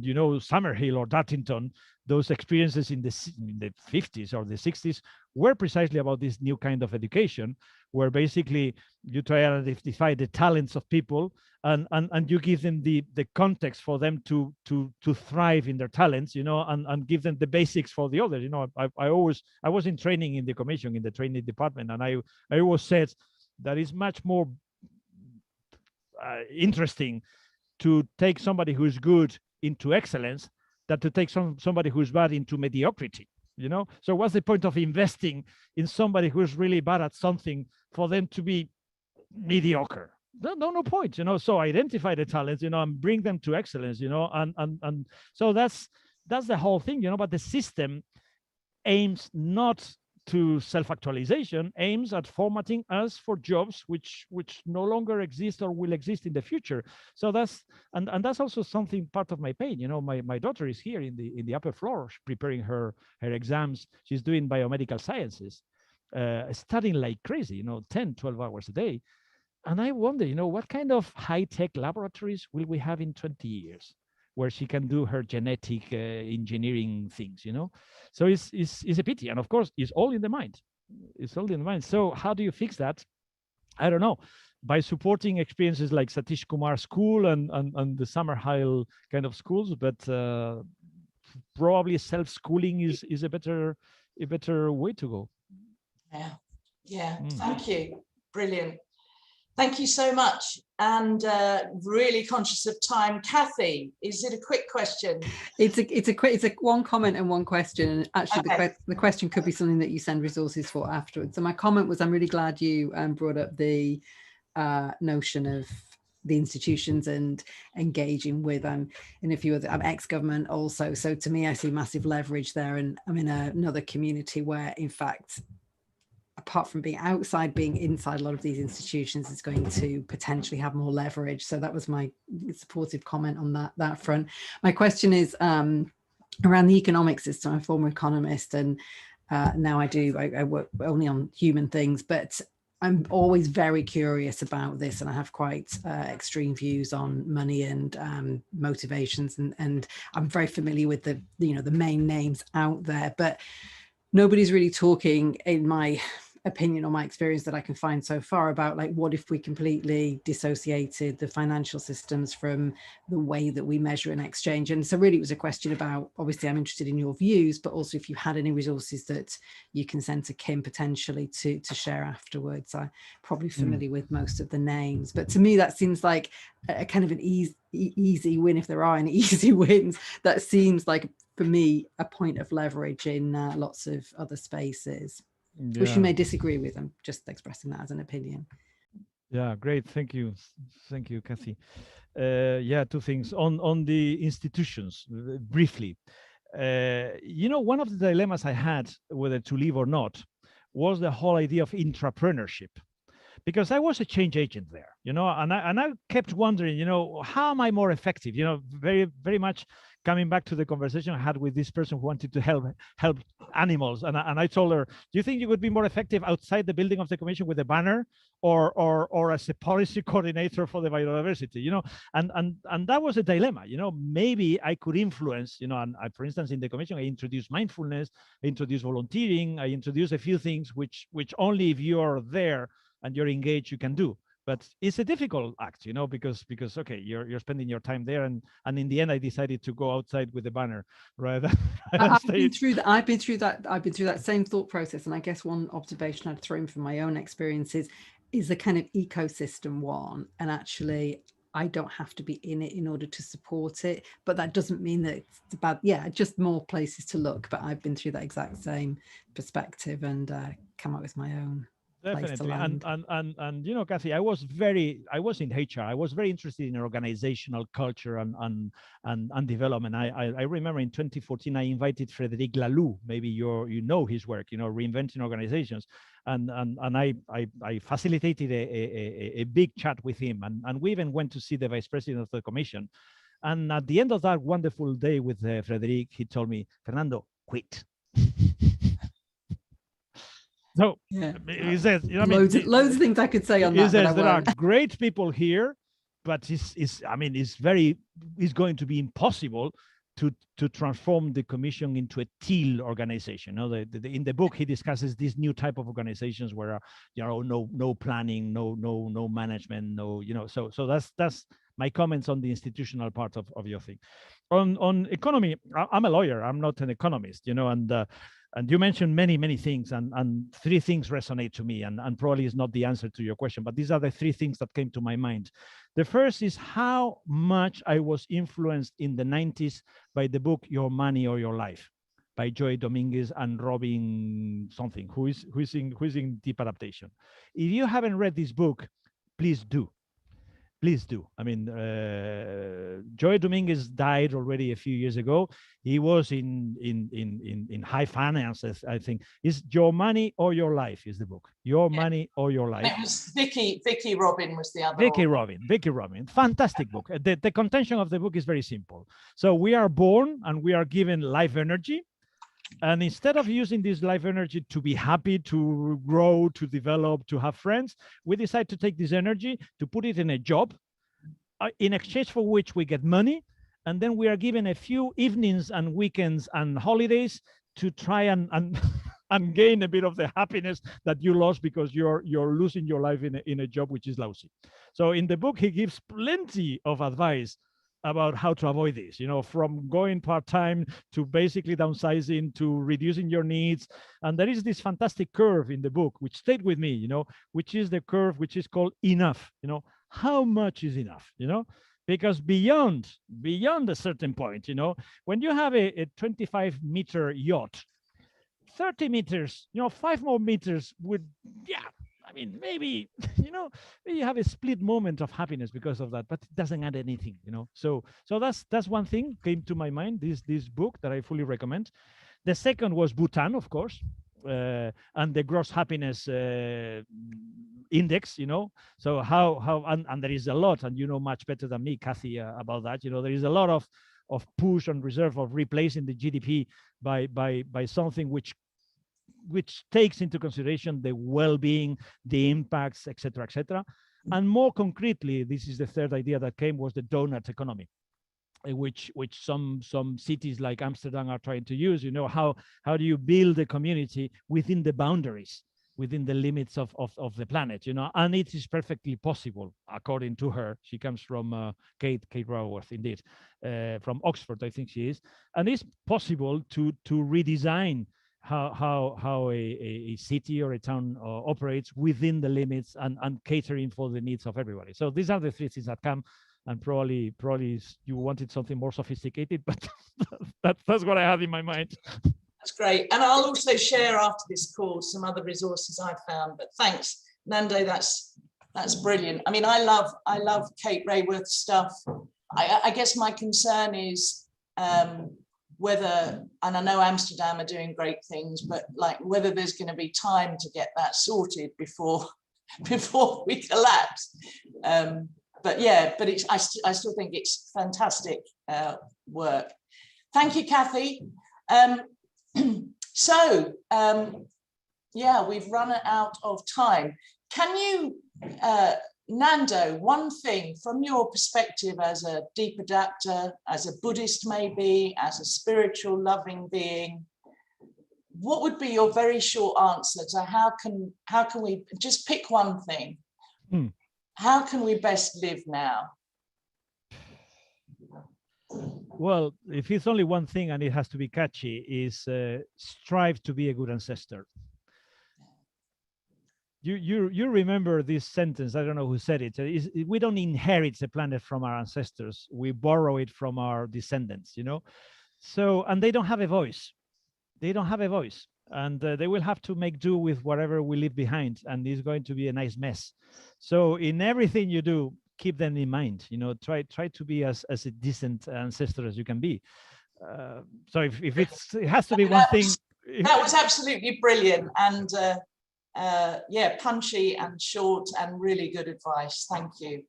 B: you know, Summerhill or Dartington, those experiences in the 50s or the 60s were precisely about this new kind of education, where basically you try to identify the talents of people and you give them the context for them to thrive in their talents, you know, and give them the basics for the others. You know, I was in training in the commission, in the training department, and I always said that it's much more interesting to take somebody who's good into excellence than to take somebody who's bad into mediocrity. You know, so what's the point of investing in somebody who's really bad at something for them to be mediocre? No point. You know, so identify the talents, you know, and bring them to excellence. You know, and so that's the whole thing. You know, but the system aims not to self-actualization, aims at formatting us for jobs which no longer exist or will exist in the future. So that's that's also something part of my pain. You know, my daughter is here in the upper floor preparing her exams. She's doing biomedical sciences, studying like crazy, you know, 10-12 hours a day. And I wonder, you know, what kind of high-tech laboratories will we have in 20 years where she can do her genetic engineering things, you know? So it's a pity. And of course, it's all in the mind. It's all in the mind. So how do you fix that? I don't know. By supporting experiences like Satish Kumar School and the Summerhill kind of schools, but probably self-schooling is a better way to go.
A: Yeah. Thank you. Brilliant. Thank you so much. And really conscious of time. Kathy, is it a quick question?
G: It's a one comment and one question. And actually, okay. The question could be something that you send resources for afterwards. So my comment was, I'm really glad you brought up the notion of the institutions and engaging with and a few other. I'm ex-government also, so to me, I see massive leverage there. And I'm in another community where, in fact, apart from being outside, being inside a lot of these institutions is going to potentially have more leverage. So that was my supportive comment on that front. My question is around the economic system. I'm a former economist, and now I work only on human things, but I'm always very curious about this, and I have quite extreme views on money and motivations, and I'm very familiar with the main names out there, but nobody's really talking, in my opinion or my experience that I can find so far, about like, what if we completely dissociated the financial systems from the way that we measure and exchange. And so really it was a question about, obviously I'm interested in your views, but also if you had any resources that you can send to Kim potentially to share afterwards. I'm probably familiar with most of the names, but to me that seems like a kind of an easy win, if there are any easy wins. That seems like, for me, a point of leverage in lots of other spaces. Yeah. Which you may disagree with. I'm just expressing that as an opinion.
B: Yeah, great. Thank you, Kathy. Yeah, two things on the institutions briefly. One of the dilemmas I had whether to leave or not was the whole idea of intrapreneurship, because I was a change agent there, and I kept wondering, how am I more effective? Very, very much coming back to the conversation I had with this person who wanted to help animals, and I told her, do you think you would be more effective outside the building of the commission with a banner, or as a policy coordinator for the biodiversity? And that was a dilemma. Maybe I could influence. And for instance, in the commission, I introduced mindfulness, I introduced volunteering, I introduced a few things which only if you are there and you're engaged, you can do. But it's a difficult act, because okay, you're spending your time there, and in the end, I decided to go outside with the banner, right?
G: I've been through that same thought process, and I guess one observation I'd throw in from my own experiences is the kind of ecosystem one, and actually I don't have to be in it in order to support it, but that doesn't mean that it's about, just more places to look. But I've been through that exact same perspective and come up with my own.
B: Definitely. And Kathy, I was in HR. I was very interested in organizational culture and development. I remember in 2014, I invited Frédéric Laloux. Maybe you know his work, reinventing organizations. And I facilitated a big chat with him. And we even went to see the vice president of the commission. And at the end of that wonderful day with Frédéric, he told me, Fernando, quit. So he says,
G: loads of things I could say on that.
B: He says there are great people here, but it's going to be impossible to transform the commission into a teal organization. In the book, he discusses this new type of organizations where no planning, no management, So that's my comments on the institutional part of your thing. On economy, I'm a lawyer. I'm not an economist, and you mentioned many things, and three things resonate to me, and probably is not the answer to your question, but these are the three things that came to my mind. The first is how much I was influenced in the 90s by the book Your Money or Your Life by Joy Dominguez and Robin something, who is in Deep Adaptation. If you haven't read this book, please do. Please do. I mean, Joy Dominguez died already a few years ago. He was in high finances, I think. It's Your Money or Your Life is the book. Your Money or Your Life.
A: It was Vicky Robin was the other.
B: Vicky Robin. Fantastic book. The contention of the book is very simple. So we are born and we are given life energy. And instead of using this life energy to be happy, to grow, to develop, to have friends, we decide to take this energy, to put it in a job, in exchange for which we get money. And then we are given a few evenings and weekends and holidays to try and gain a bit of the happiness that you lost because you're losing your life in a job which is lousy. So in the book, he gives plenty of advice about how to avoid this, from going part-time to basically downsizing to reducing your needs. And there is this fantastic curve in the book, which stayed with me, which is the curve which is called enough. How much is enough, because beyond a certain point, when you have a 25-meter yacht, 30 meters, 5 more meters would, I mean, maybe, you have a split moment of happiness because of that, but it doesn't add anything, So that's one thing came to my mind, this book that I fully recommend. The second was Bhutan, of course, and the gross happiness index, So how and there is a lot, and much better than me, Kathy, about that. There is a lot of push and reserve of replacing the GDP by something which takes into consideration the well-being, the impacts, etc., etc. And more concretely, this is the third idea that came, was the donut economy, which some cities like Amsterdam are trying to use. How do you build a community within the boundaries, within the limits of the planet, and it is perfectly possible, according to her. She comes from Kate Raworth, indeed, from Oxford, I think she is, and it's possible to redesign how a city or a town operates within the limits and catering for the needs of everybody. So these are the three things that come, and probably you wanted something more sophisticated, but that's what I had in my mind.
A: That's great. And I'll also share after this call some other resources I found, but thanks, Nando, that's brilliant. I mean, I love Kate Raworth's stuff. I guess my concern is whether, and I know Amsterdam are doing great things, but like whether there's going to be time to get that sorted before we collapse. But I still think it's fantastic work. Thank you, Kathy. We've run out of time. Can you, Nando, one thing from your perspective as a deep adapter, as a Buddhist maybe, as a spiritual loving being, what would be your very short answer to how can we just pick one thing? how can we best live now?
B: Well, if it's only one thing and it has to be catchy, is strive to be a good ancestor. You remember this sentence? I don't know who said it. We don't inherit the planet from our ancestors. We borrow it from our descendants, you know? So, and they don't have a voice. They don't have a voice. And they will have to make do with whatever we leave behind. And it's going to be a nice mess. So in everything you do, keep them in mind, you know, try to be as a decent ancestor as you can be. So if it has to be one thing.
A: That was absolutely brilliant. And yeah, punchy and short and really good advice. Thank you.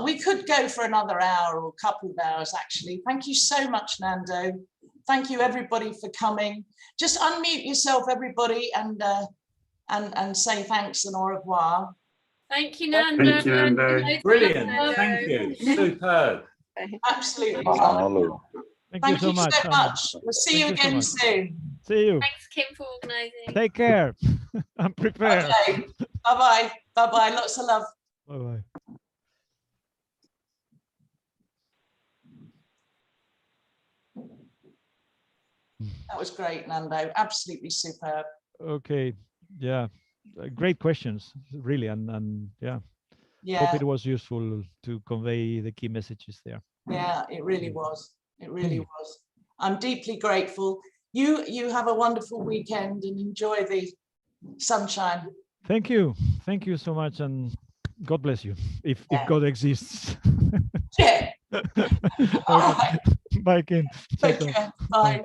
A: We could go for another hour or a couple of hours, actually. Thank you so much, Nando. Thank you, everybody, for coming. Just unmute yourself, everybody, and say thanks and au revoir.
F: Thank you, Nando.
E: Thank you, Nando. Brilliant. Thank you. Superb.
A: Absolutely.
B: Thank you so much.
A: We'll see you again soon.
B: See you.
F: Thanks, Kim, for organising.
B: Take care. I'm prepared.
A: Okay. Bye-bye. Bye-bye. Lots of love.
B: Bye-bye.
A: That was great, Nando. Absolutely superb.
B: Okay. Yeah. Great questions, really. And yeah.
A: Yeah.
B: Hope it was useful to convey the key messages there.
A: Yeah, it really was. It really was. I'm deeply grateful. You have a wonderful weekend and enjoy the sunshine.
B: Thank you. Thank you so much. And God bless you, if God exists.
A: Yeah. All right.
B: Bye, Kim.
A: Take care. Bye.